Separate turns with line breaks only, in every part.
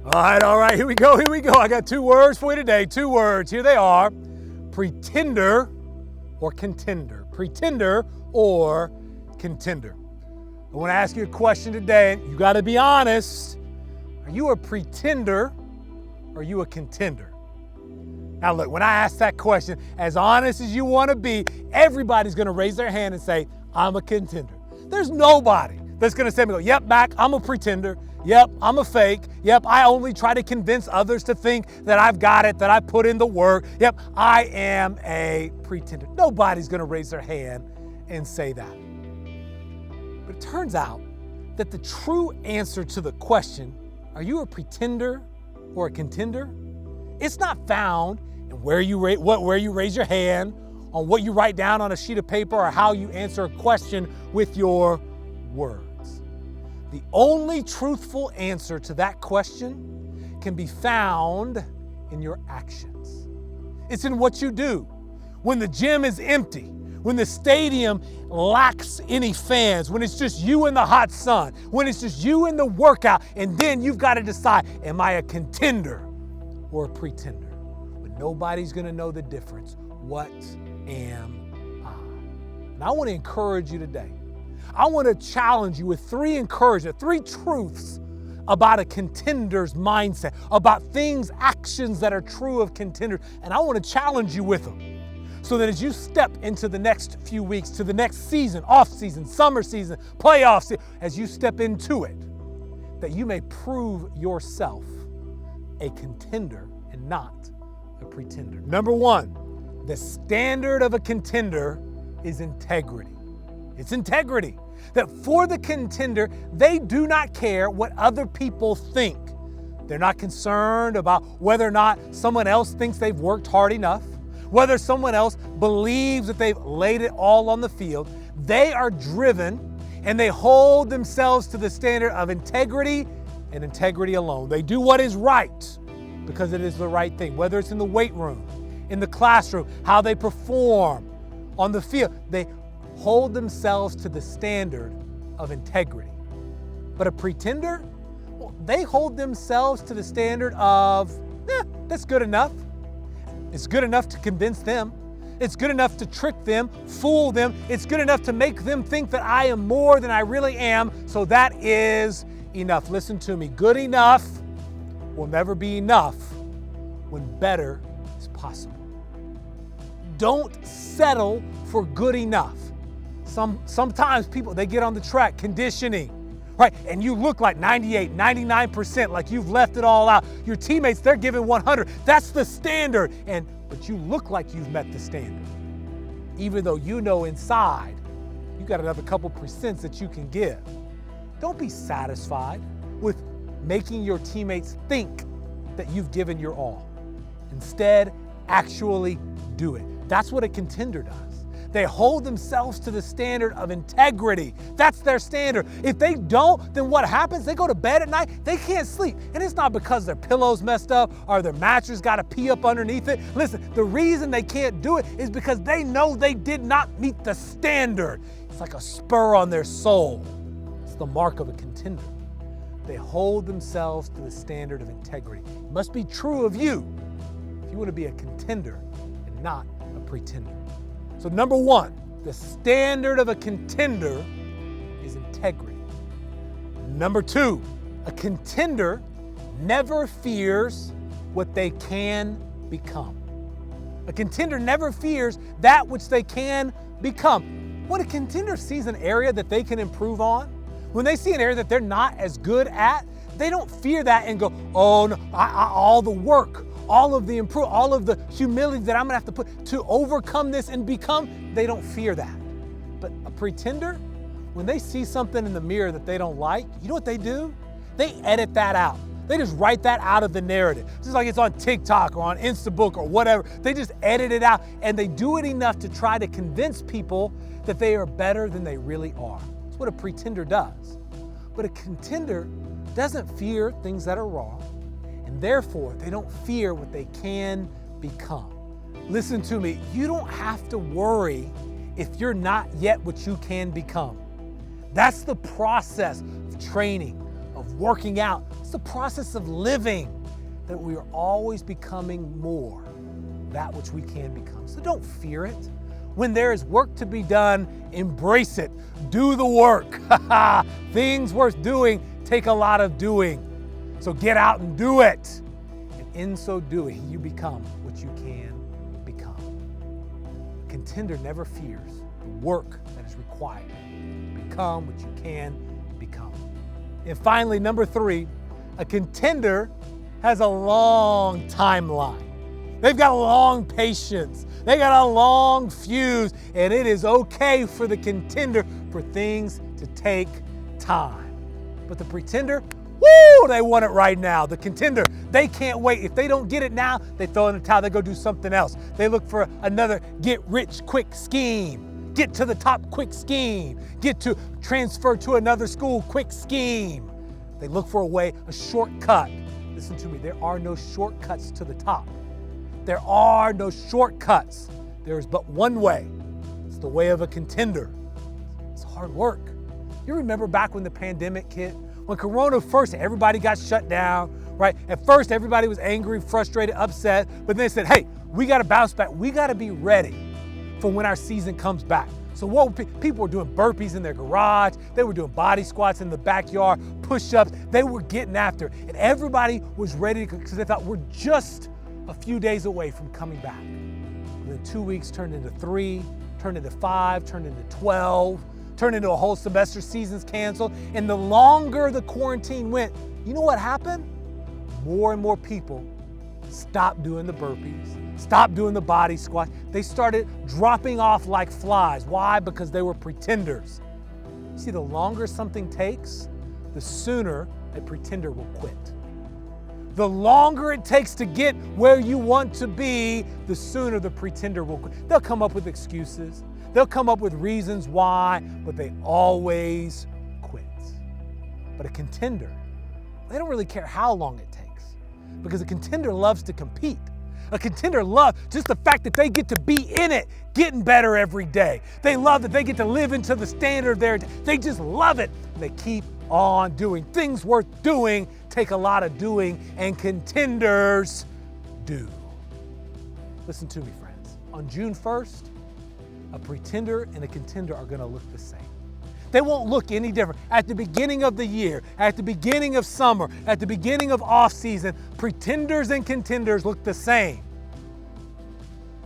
All right, here we go. I got 2 words for you today, 2 words. Here they are, pretender or contender. Pretender or contender. I want to ask you a question today. You got to be honest. Are you a pretender or are you a contender? Now look, when I ask that question, as honest as you want to be, everybody's going to raise their hand and say, I'm a contender. There's nobody that's going to say, yep, Mac, I'm a pretender. Yep, I'm a fake. Yep, I only try to convince others to think that I've got it, that I put in the work. Yep, I am a pretender. Nobody's going to raise their hand and say that. But it turns out that the true answer to the question, are you a pretender or a contender? It's not found in where you raise your hand, on what you write down on a sheet of paper, or how you answer a question with your words. The only truthful answer to that question can be found in your actions. It's in what you do. When the gym is empty, when the stadium lacks any fans, when it's just you in the hot sun, when it's just you in the workout, and then you've got to decide, am I a contender or a pretender? When nobody's going to know the difference, what am I? And I want to encourage you today. I want to challenge you with 3 encouragement, 3 truths about a contender's mindset, about things, actions that are true of contenders. And I want to challenge you with them so that as you step into the next few weeks, to the next season, off season, summer season, playoffs, as you step into it, that you may prove yourself a contender and not a pretender. Number 1, the standard of a contender is integrity. It's integrity. That for the contender, they do not care what other people think. They're not concerned about whether or not someone else thinks they've worked hard enough, whether someone else believes that they've laid it all on the field. They are driven and they hold themselves to the standard of integrity and integrity alone. They do what is right because it is the right thing, whether it's in the weight room, in the classroom, how they perform on the field. They hold themselves to the standard of integrity. But a pretender, well, they hold themselves to the standard of, that's good enough. It's good enough to convince them. It's good enough to trick them, fool them. It's good enough to make them think that I am more than I really am, so that is enough. Listen to me, good enough will never be enough when better is possible. Don't settle for good enough. Sometimes people, they get on the track, conditioning, right? And you look like 98, 99%, like you've left it all out. Your teammates, they're giving 100. That's the standard. But you look like you've met the standard. Even though you know inside, you got another couple percents that you can give. Don't be satisfied with making your teammates think that you've given your all. Instead, actually do it. That's what a contender does. They hold themselves to the standard of integrity. That's their standard. If they don't, then what happens? They go to bed at night, they can't sleep. And it's not because their pillow's messed up or their mattress got a pee up underneath it. Listen, the reason they can't do it is because they know they did not meet the standard. It's like a spur on their soul. It's the mark of a contender. They hold themselves to the standard of integrity. It must be true of you if you want to be a contender and not a pretender. So number 1, the standard of a contender is integrity. Number 2, a contender never fears what they can become. A contender never fears that which they can become. When a contender sees an area that they can improve on, when they see an area that they're not as good at, they don't fear that and go, oh no, all the work, all of the all of the humility that I'm gonna have to put to overcome this and become, they don't fear that. But a pretender, when they see something in the mirror that they don't like, you know what they do? They edit that out. They just write that out of the narrative. Just like it's on TikTok or on Instabook or whatever. They just edit it out, and they do it enough to try to convince people that they are better than they really are. That's what a pretender does. But a contender doesn't fear things that are wrong, and therefore they don't fear what they can become. Listen to me, you don't have to worry if you're not yet what you can become. That's the process of training, of working out, the process of living, that we are always becoming more that which we can become. So don't fear it. When there is work to be done, embrace it. Do the work. Things worth doing take a lot of doing. So get out and do it. And in so doing, you become what you can become. A contender never fears the work that is required to become what you can become. And finally, number 3, a contender has a long timeline. They've got a long patience. They got a long fuse, and it is okay for the contender for things to take time. But the pretender, woo, they want it right now. The contender, they can't wait. If they don't get it now, they throw in the towel, they go do something else. They look for another get-rich-quick scheme. Get to the top quick scheme. Get to transfer to another school quick scheme. They look for a way, a shortcut. Listen to me, there are no shortcuts to the top. There are no shortcuts. There is but one way. It's the way of a contender. It's hard work. You remember back when the pandemic hit? When Corona first, everybody got shut down, right? At first, everybody was angry, frustrated, upset, but then they said, hey, we got to bounce back. We got to be ready for when our season comes back. So what people were doing burpees in their garage. They were doing body squats in the backyard, push-ups. They were getting after it. And everybody was ready because they thought we're just a few days away from coming back. And then 2 weeks turned into 3, turned into 5, turned into 12, turned into a whole semester, seasons canceled. And the longer the quarantine went, you know what happened? More and more people stopped doing the burpees, stopped doing the body squats. They started dropping off like flies. Why? Because they were pretenders. See, the longer something takes, the sooner a pretender will quit. The longer it takes to get where you want to be, the sooner the pretender will quit. They'll come up with excuses. They'll come up with reasons why, but they always quit. But a contender, they don't really care how long it takes, because a contender loves to compete. A contender loves just the fact that they get to be in it, getting better every day. They love that they get to live into the standard there. They just love it. They keep on doing. Things worth doing take a lot of doing, and contenders do. Listen to me, friends. On June 1st, a pretender and a contender are going to look the same. They won't look any different. At the beginning of the year, at the beginning of summer, at the beginning of off season, pretenders and contenders look the same.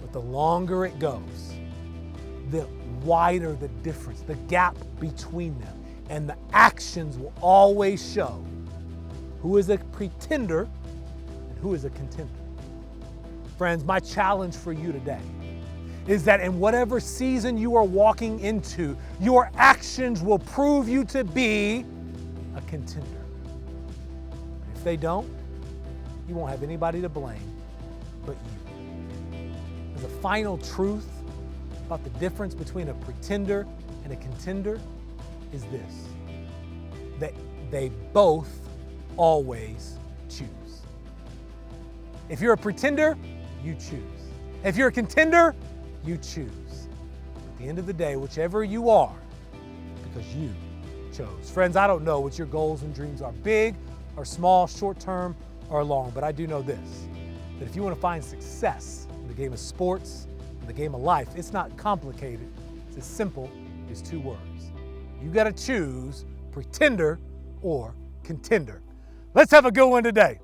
But the longer it goes, the wider the difference, the gap between them. And the actions will always show who is a pretender and who is a contender. Friends, my challenge for you today is that in whatever season you are walking into, your actions will prove you to be a contender. If they don't, you won't have anybody to blame but you. As a final truth about the difference between a pretender and a contender is this: that they both always choose. If you're a pretender, you choose. If you're a contender, you choose. At the end of the day, whichever you are, because you chose. Friends, I don't know what your goals and dreams are, big or small, short-term or long, but I do know this, that if you want to find success in the game of sports, in the game of life, it's not complicated. It's as simple as 2 words. You got to choose pretender or contender. Let's have a good one today.